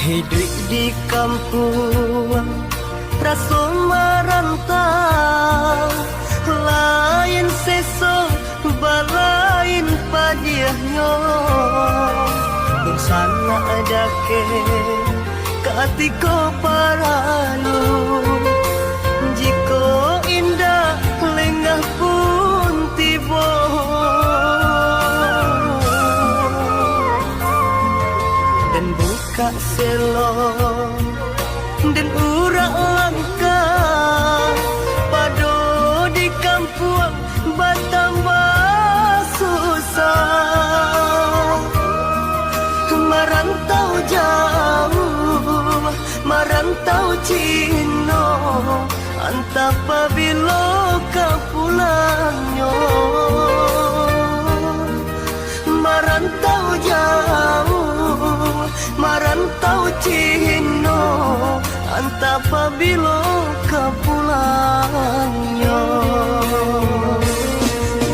Hidup di kampung rasa merantau, lain sesok balain padiahnya. Sana ada ke katiko paralu, jiko indah lengah pun tiba. Dan buka selong dan urak langkah pado di kampung bertambah susah. Merantau jauh, merantau Cino, antap pabilo ke pulangnya. Merantau jauh, merantau Cino, antap pabilo ke pulangnya.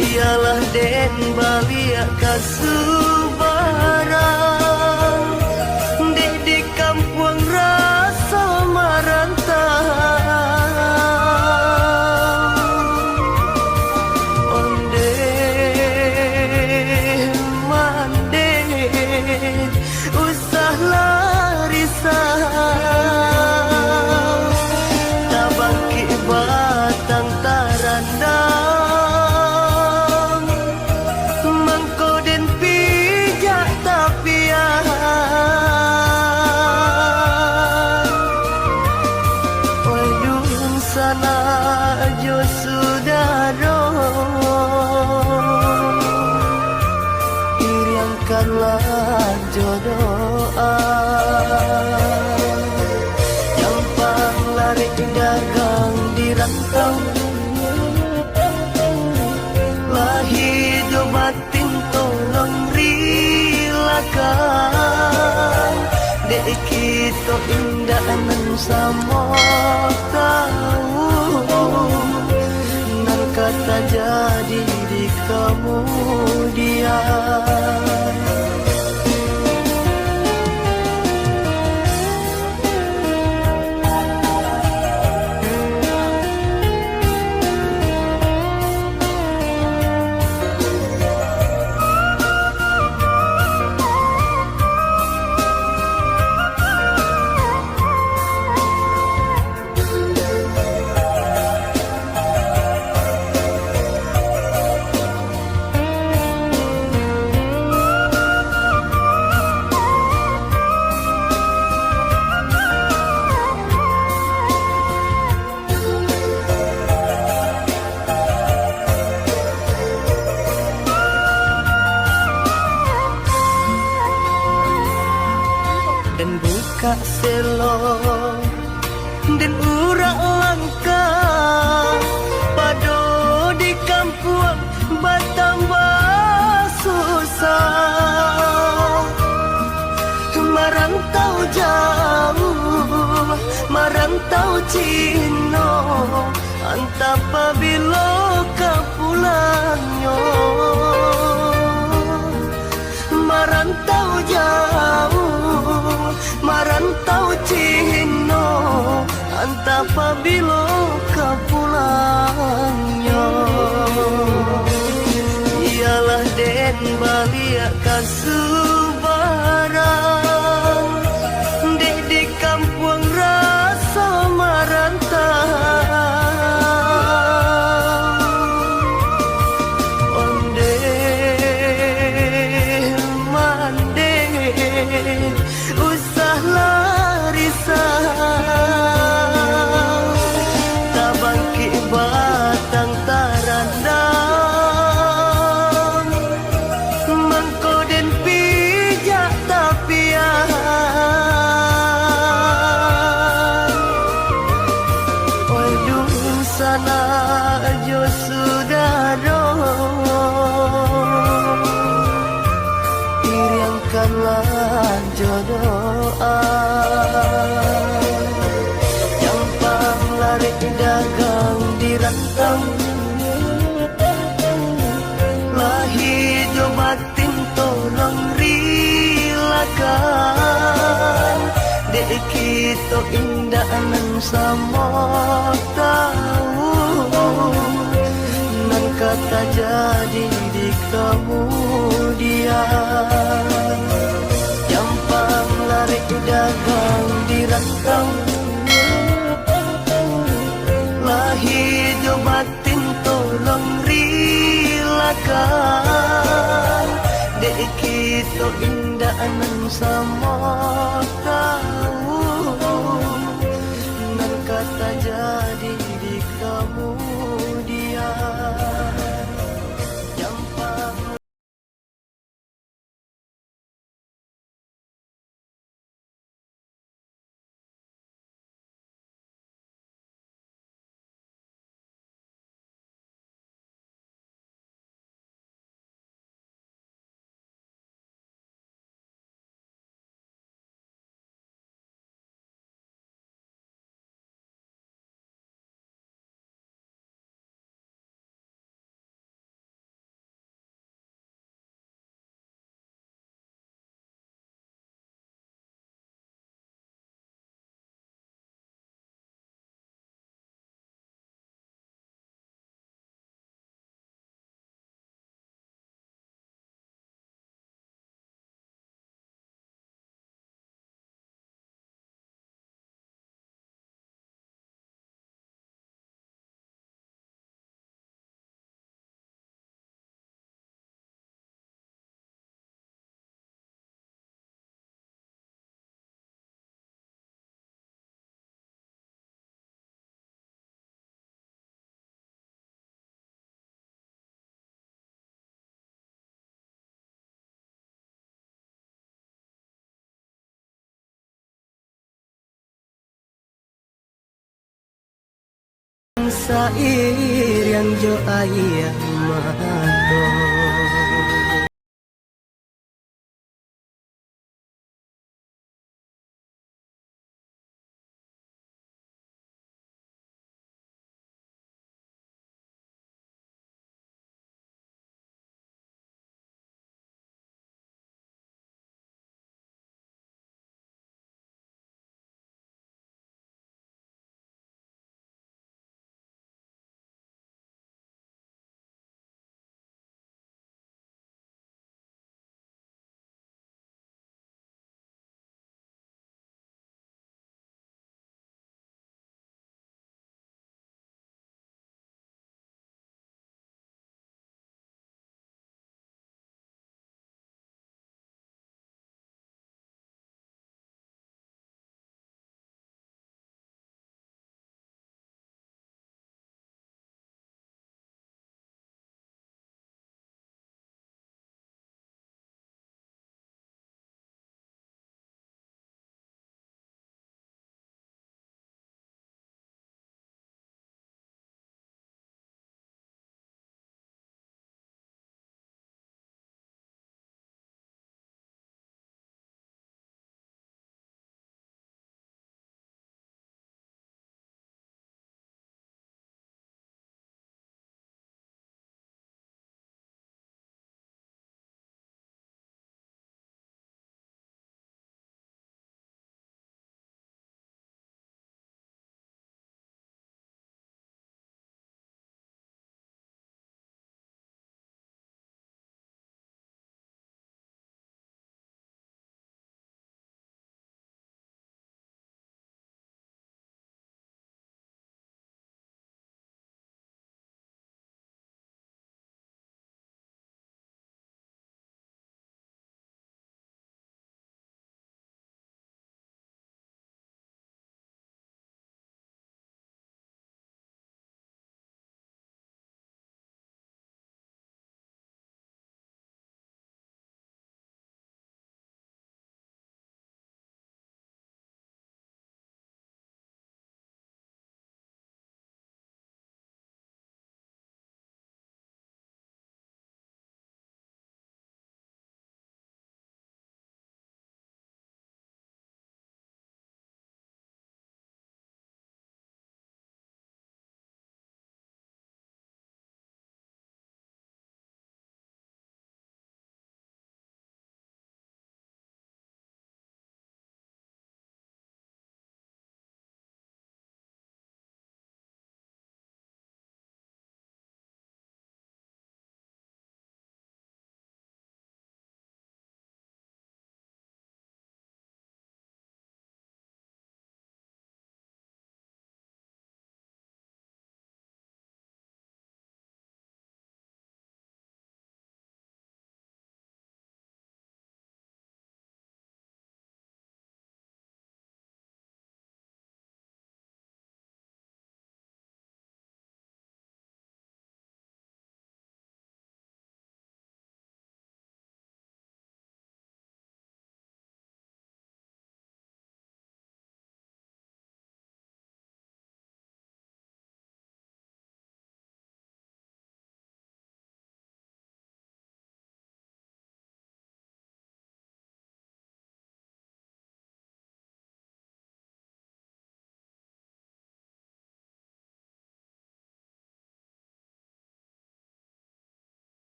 Ialah den baliak kasubaran, di kampung rasa merantau. Onde mande usah larisau, tabangki batang tarandang, mengkoden pijak tapian. Waduh sana jo sudaro, iriangkanlah jodoa. Jampang lari dagang di rantau, lahi jo batin tolong rilakan. Dek kita indah nan sama tahu, nan kata jadi di kemudian. Dan buka selong dan urak langkah pado di kampung bertambah susah. Merantau jauh, merantau Cino, antap pabilo ke pulangnya. Merantau jauh, merantau Cino, antap pabilo ke pulangnya. Ialah den baliak kasubaran, di kampung rasa merantau. Onde mande usah larisau, tabangki batang tarandang, mengkoden pijak tapian. Waduh sana jo sudaro, iriangkanlah jodoa. Jampang lari dagang di rantau, lahi jo batin tolong rilakan. kita indah nan sama tahu, nan kata jadi di kemudian. Jampang lari dagang di rantau, lahir jo batin tolong rilakan. Dek kita indah nan sama tahu, nan kata jadi di kemudian. Jampang sair yang jo ayah mato.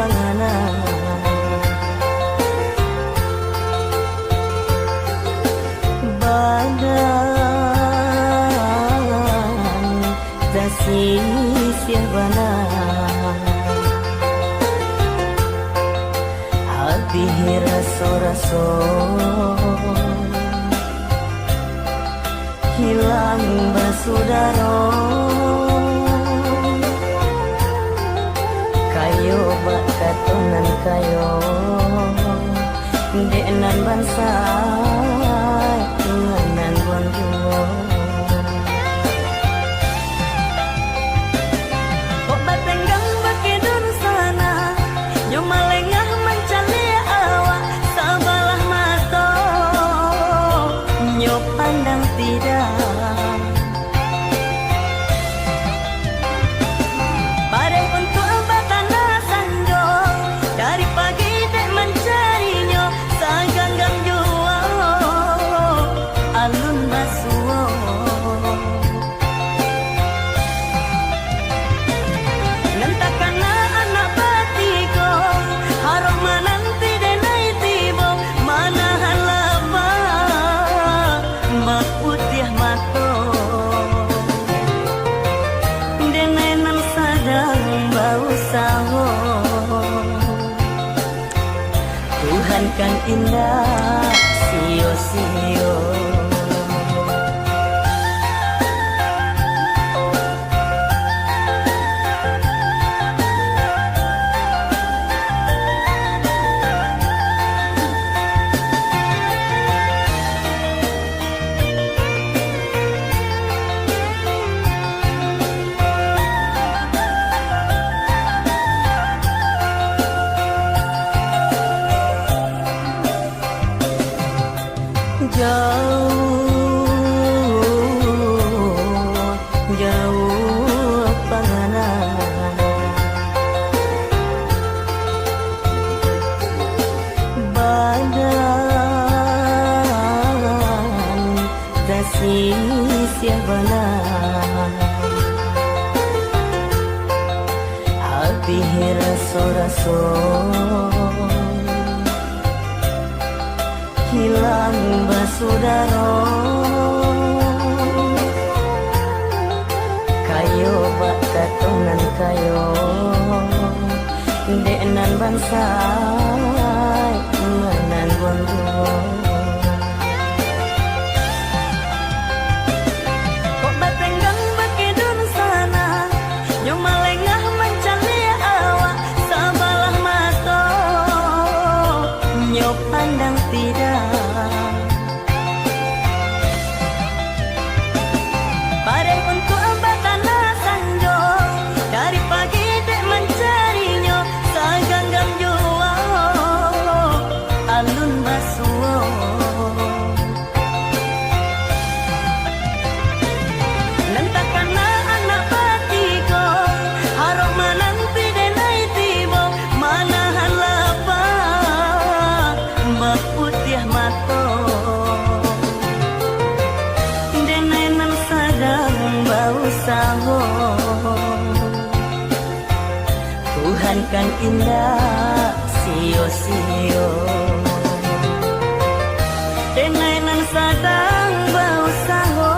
panganan badan tasih siabana hati raso-raso hilang basudaro kayo bak katonan kayo denan bangsa nganan bonjuo kok batenggang bakidun sana yo malengah mencali awak sabalah mato nyo pandang tidak badai untuk batana sanjo dari pagi dek mencarinya saganggang jua alun basuo nentakana anak batiko harok mananti denai tibo mana halapa mbak putih mato denenan sadang bau sawo Tuhan kan indah sio-sio jauh panganan badan tasih siabana hati raso-raso hilang basudaro kayo bak katonan kayo denan bangsa nganan bonjuo kok batenggang bakidun sana yo malengah mencali awak sabalah mato nyo pandang tidak badai untuk batana sanjo dari pagi dek mencarinya saganggang jua alun basuo nentakana anak batiko harok mananti denai tibo mana halapa mbak putih mato denenan sadang bau sawo Tuhan kan indah sio-sio denenan sadang bau sawo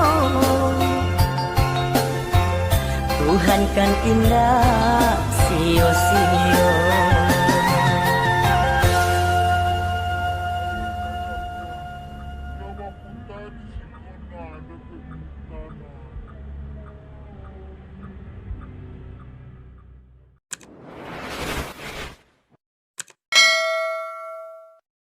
Tuhan kan indah sio-sio Coba putar di sini mana ada kebintana.